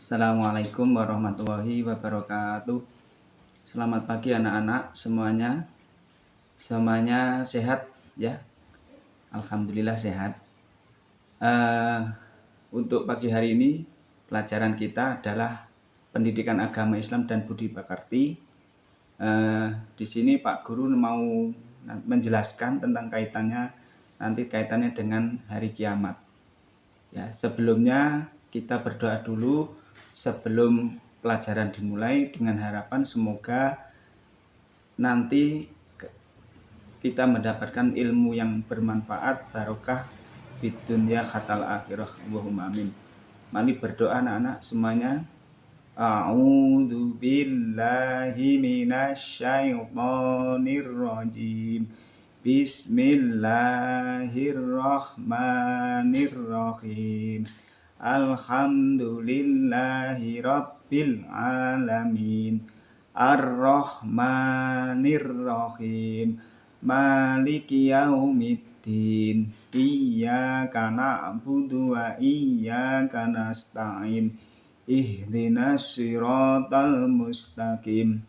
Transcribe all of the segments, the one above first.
Assalamualaikum warahmatullahi wabarakatuh. Selamat pagi anak-anak semuanya. Semuanya sehat ya? Alhamdulillah sehat. Untuk pagi hari ini pelajaran kita adalah pendidikan agama Islam dan budi pekerti. Di sini Pak Guru mau menjelaskan tentang kaitannya dengan hari kiamat. Ya, sebelumnya kita berdoa dulu sebelum pelajaran dimulai dengan harapan semoga nanti kita mendapatkan ilmu yang bermanfaat, barokah di dunia khatal akhirah. Allahumma amin. Mari berdoa anak-anak semuanya. A'udzu billahi minasyaitonir rajim. Bismillahirrahmanirrahim. Alhamdulillahi rabbil alamin. Ar-Rahmanir-Rahim. Maliki yaumiddin. Iyyaka na'budu wa iyyaka nasta'in. Ihdinas siratal mustaqim.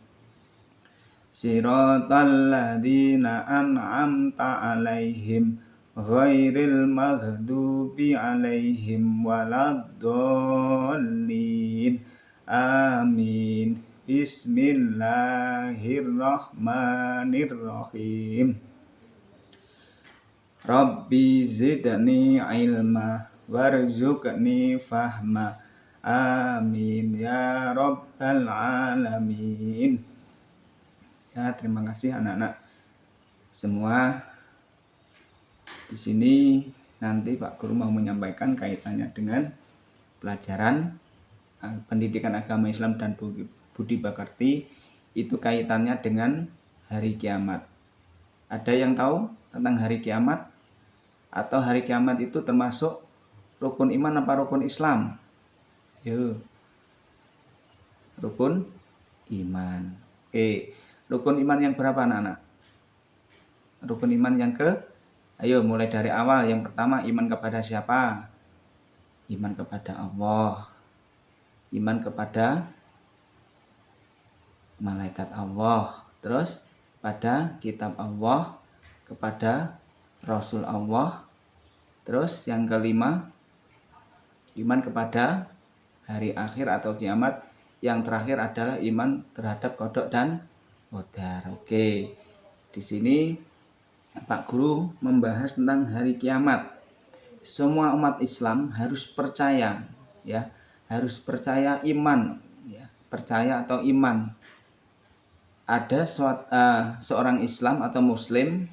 Siratal ladzina an'amta 'alaihim ghairil maghdubi 'alaihim waladdallin. Amin. Bismillahirrahmanirrahim. Rabbi zidni ilma warzuqni fahma. Amin ya rabbal alamin. Ya, terima kasih anak-anak semua. Di sini nanti Pak Guru mau menyampaikan kaitannya dengan pelajaran pendidikan agama Islam dan budi pekerti. Itu kaitannya dengan hari kiamat. Ada yang tahu tentang hari kiamat? Atau hari kiamat itu termasuk rukun iman apa rukun Islam? Yuk. Rukun iman. Oke. Rukun iman yang berapa anak-anak? Rukun iman yang ayo mulai dari awal. Yang pertama, iman kepada siapa? Iman kepada Allah. Iman kepada malaikat Allah. Terus pada kitab Allah, kepada Rasul Allah. Terus yang kelima, iman kepada hari akhir atau kiamat. Yang terakhir adalah iman terhadap qada dan qadar. Oke. Di sini Pak Guru membahas tentang hari kiamat. Semua umat Islam harus percaya ya, harus percaya iman ya, percaya atau iman. Ada seorang Islam atau Muslim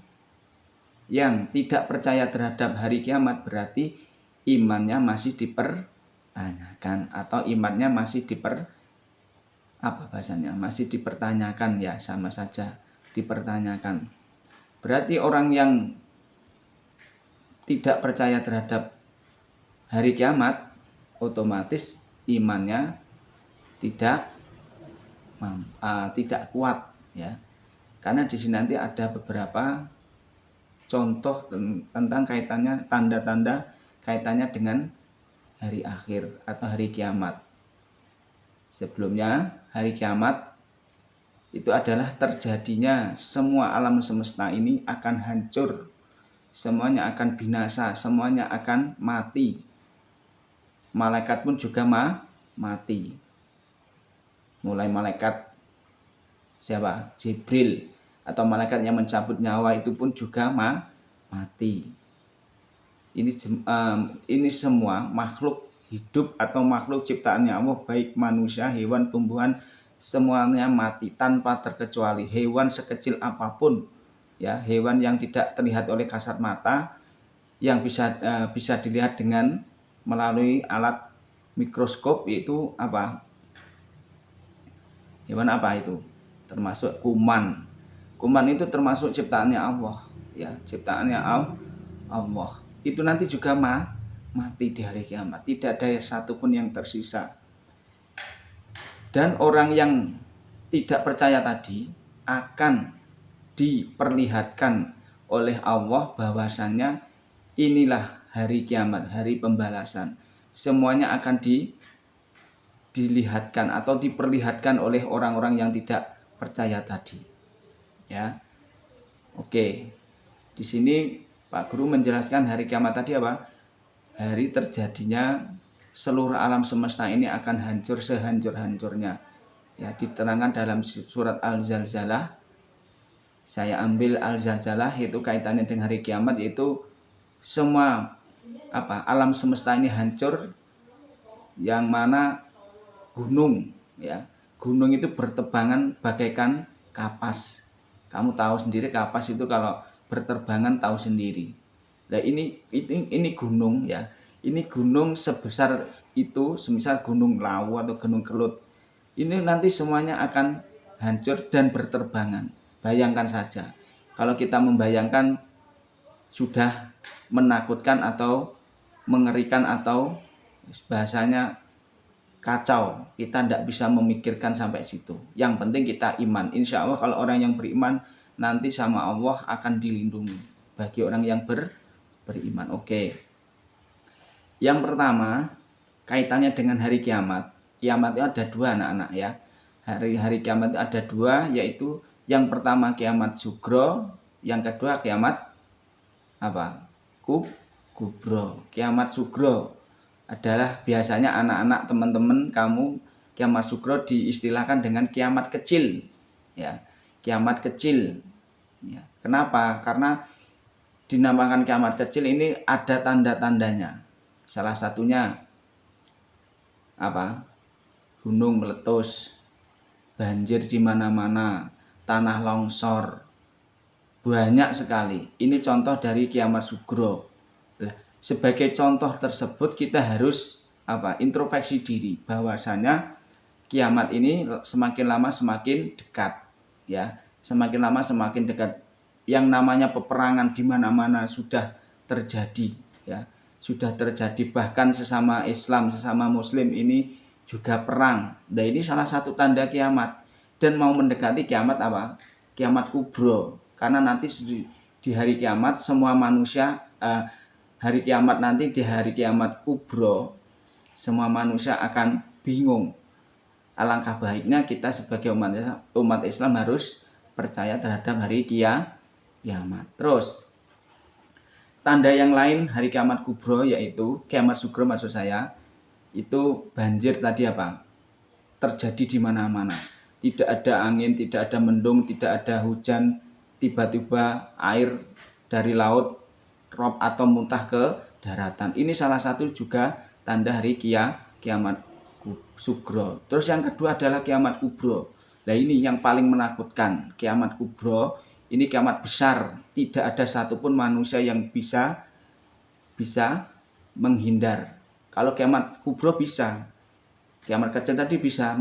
yang tidak percaya terhadap hari kiamat, berarti imannya masih dipertanyakan atau imannya masih masih dipertanyakan ya, sama saja dipertanyakan. Berarti orang yang tidak percaya terhadap hari kiamat otomatis imannya tidak kuat ya. Karena di sini nanti ada beberapa contoh tentang kaitannya, tanda-tanda kaitannya dengan hari akhir atau hari kiamat. Sebelumnya, hari kiamat itu adalah terjadinya semua alam semesta ini akan hancur. Semuanya akan binasa, semuanya akan mati. Malaikat pun juga mati. Mulai malaikat siapa? Jibril atau malaikat yang mencabut nyawa itu pun juga mati. Ini semua makhluk hidup atau makhluk ciptaannya Allah, baik manusia, hewan, tumbuhan, semuanya mati tanpa terkecuali. Hewan sekecil apapun ya, hewan yang tidak terlihat oleh kasat mata, yang bisa dilihat dengan melalui alat mikroskop, yaitu apa? Hewan apa itu? Termasuk kuman. Kuman itu termasuk ciptaannya Allah ya, ciptaannya Allah. Itu nanti juga mati di hari kiamat. Tidak ada satupun yang tersisa. Dan orang yang tidak percaya tadi akan diperlihatkan oleh Allah bahwasannya inilah hari kiamat, hari pembalasan. Semuanya akan dilihatkan atau diperlihatkan oleh orang-orang yang tidak percaya tadi. Ya. Oke. Di sini Pak Guru menjelaskan hari kiamat tadi apa? Hari terjadinya seluruh alam semesta ini akan hancur sehancur-hancurnya. Ya, diterangkan dalam surat Al-Zalzalah. Saya ambil Al-Zalzalah, itu kaitannya dengan hari kiamat, yaitu semua alam semesta ini hancur, yang mana gunung, ya, gunung itu berterbangan bagaikan kapas. Kamu tahu sendiri kapas itu kalau berterbangan tahu sendiri. Nah ini gunung, ya, ini gunung sebesar itu, semisal gunung Lawu atau gunung Kelut, ini nanti semuanya akan hancur dan berterbangan. Bayangkan saja, kalau kita membayangkan sudah menakutkan atau mengerikan, atau bahasanya kacau. Kita tidak bisa memikirkan sampai situ. Yang penting kita iman. Insya Allah kalau orang yang beriman nanti sama Allah akan dilindungi. Bagi orang yang beriman. Oke. Yang pertama, kaitannya dengan hari kiamat. Kiamat itu ada dua, anak-anak, ya. Hari kiamat itu ada dua, yaitu yang pertama kiamat sugro, yang kedua kiamat kubro. Kiamat sugro adalah biasanya anak-anak teman-teman kamu, kiamat sugro diistilahkan dengan kiamat kecil, ya. Kiamat kecil, ya. Kenapa? Karena dinamakan kiamat kecil ini ada tanda-tandanya. Salah satunya gunung meletus, banjir di mana-mana, tanah longsor, banyak sekali. Ini contoh dari kiamat sugro. Sebagai contoh tersebut kita harus introspeksi diri bahwasanya kiamat ini semakin lama semakin dekat, ya. Semakin lama semakin dekat. Yang namanya peperangan di mana-mana sudah terjadi, ya. Sudah terjadi, bahkan sesama Islam, sesama Muslim ini juga perang. Nah, ini salah satu tanda kiamat, dan mau mendekati kiamat kiamat kubro. Karena nanti di hari kiamat semua manusia hari kiamat nanti, di hari kiamat kubro, semua manusia akan bingung. Alangkah baiknya kita sebagai umat Islam harus percaya terhadap hari kiamat. Terus, tanda yang lain hari kiamat kubro, yaitu kiamat sugro maksud saya, itu banjir tadi terjadi di mana-mana. Tidak ada angin, tidak ada mendung, tidak ada hujan, tiba-tiba air dari laut rob atau muntah ke daratan. Ini salah satu juga tanda hari kiamat sugro. Terus yang kedua adalah kiamat kubro. Nah, ini yang paling menakutkan. Kiamat kubro ini kiamat besar. Tidak ada satupun manusia yang bisa menghindar. Kalau kiamat kubro bisa. Kiamat kecil tadi bisa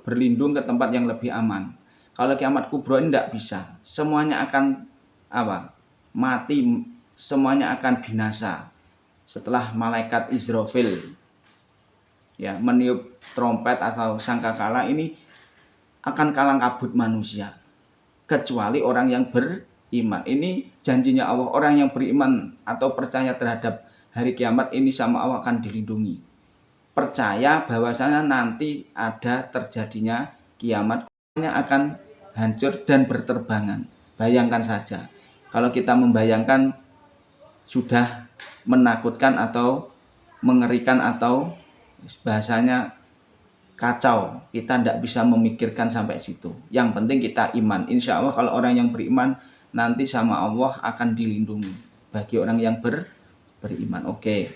berlindung ke tempat yang lebih aman. Kalau kiamat kubro ini tidak bisa. Semuanya akan mati. Semuanya akan binasa setelah malaikat Israfil, ya, meniup trompet atau sangkakala. Ini akan kalang kabut manusia kecuali orang yang beriman. Ini janjinya Allah, orang yang beriman atau percaya terhadap hari kiamat ini sama Allah akan dilindungi. Percaya bahwasanya nanti ada terjadinya kiamat, akan hancur dan berterbangan. Bayangkan saja, kalau kita membayangkan sudah menakutkan atau mengerikan, atau bahasanya kacau. Kita tidak bisa memikirkan sampai situ. Yang penting kita iman. Insya Allah kalau orang yang beriman nanti sama Allah akan dilindungi. Bagi orang yang beriman. Oke.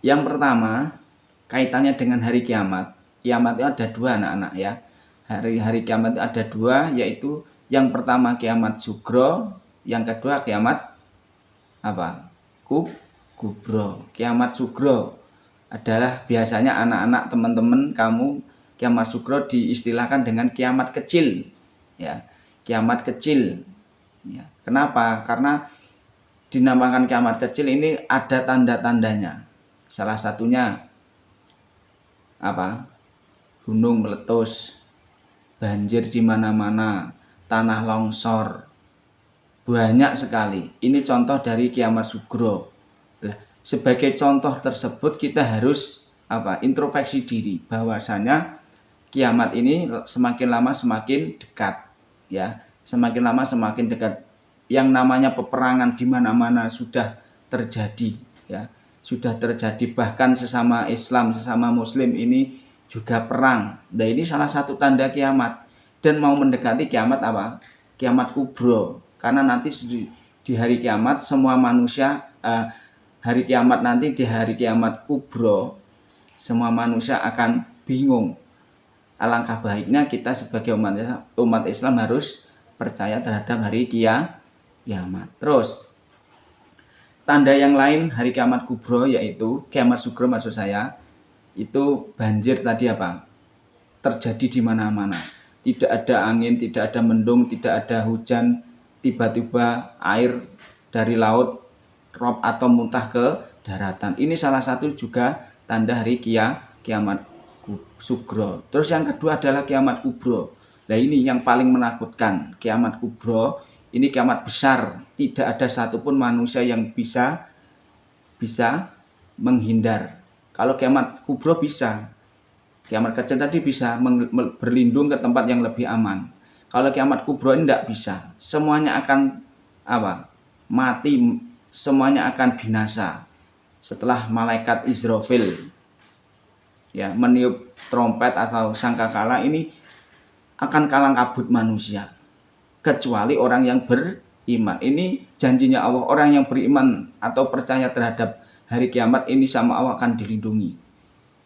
Yang pertama kaitannya dengan hari kiamat. Kiamat itu ada dua, anak-anak, ya. Hari kiamat itu ada dua, yaitu yang pertama kiamat sugro, yang kedua kiamat kubro. Kiamat sugro adalah biasanya anak-anak teman-teman kamu, kiamat sugro diistilahkan dengan kiamat kecil, ya. Kiamat kecil, ya. Kenapa? Karena dinamakan kiamat kecil ini ada tanda-tandanya. Salah satunya gunung meletus, banjir di mana-mana, tanah longsor, banyak sekali. Ini contoh dari kiamat sugro. Sebagai contoh tersebut kita harus introspeksi diri bahwasanya kiamat ini semakin lama semakin dekat, ya, semakin lama semakin dekat. Yang namanya peperangan di mana-mana sudah terjadi, ya, sudah terjadi, bahkan sesama Islam, sesama Muslim ini juga perang. Nah, ini salah satu tanda kiamat dan mau mendekati kiamat kiamat kubro, karena nanti di hari kiamat semua manusia hari kiamat nanti di hari kiamat kubro semua manusia akan bingung. Alangkah baiknya kita sebagai umat Islam harus percaya terhadap hari kiamat. Terus tanda yang lain hari kiamat kubro yaitu kiamat sugro, maksud saya itu banjir tadi terjadi di mana-mana. Tidak ada angin, tidak ada mendung, tidak ada hujan, tiba-tiba air dari laut rob atau muntah ke daratan. Ini salah satu juga tanda hari kiamat sugro. Terus yang kedua adalah kiamat kubro. Nah, ini yang paling menakutkan. Kiamat kubro ini kiamat besar. Tidak ada satupun manusia yang bisa menghindar. Kalau kiamat kubro bisa. Kiamat kecil tadi bisa berlindung ke tempat yang lebih aman. Kalau kiamat kubro ini tidak bisa. Semuanya akan mati, semuanya akan binasa. Setelah malaikat Israfil meniup trompet atau sangkakala, ini akan kalang kabut manusia kecuali orang yang beriman. Ini janjinya Allah, orang yang beriman atau percaya terhadap hari kiamat ini sama Allah akan dilindungi.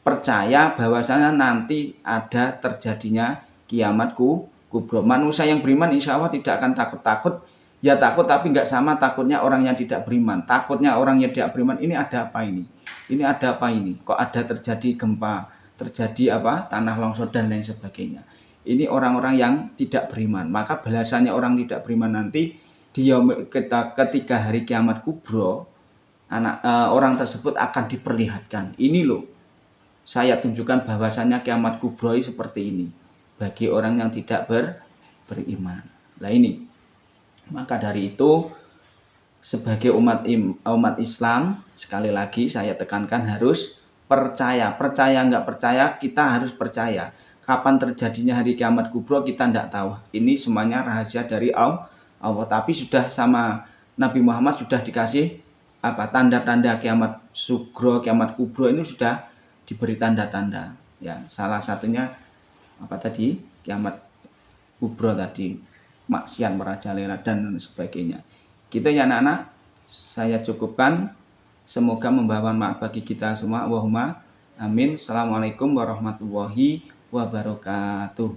Percaya bahwasanya nanti ada terjadinya kiamat kubro. Manusia yang beriman insya Allah tidak akan takut. Ya takut, tapi nggak sama takutnya orang yang tidak beriman. Takutnya orang yang tidak beriman, ini ada apa ini? Ini ada apa ini? Kok ada terjadi gempa, terjadi tanah longsor dan lain sebagainya. Ini orang-orang yang tidak beriman. Maka balasannya orang tidak beriman nanti ketika hari kiamat kubro, orang tersebut akan diperlihatkan. Ini loh, saya tunjukkan bahwasannya kiamat kubro seperti ini bagi orang yang tidak beriman. Nah ini. Maka dari itu sebagai umat Islam, sekali lagi saya tekankan harus percaya. Percaya nggak percaya, kita harus percaya. Kapan terjadinya hari kiamat kubro kita tidak tahu. Ini semuanya rahasia dari Allah. Tapi sudah sama Nabi Muhammad sudah dikasih tanda-tanda kiamat sugro, kiamat kubro ini sudah diberi tanda-tanda. Ya, salah satunya kiamat kubro tadi. Maksiat merajalela dan sebagainya. Kita ya anak-anak, saya cukupkan. Semoga membawa manfaat bagi kita semua. Allahumma amin. Assalamualaikum warahmatullahi wabarakatuh.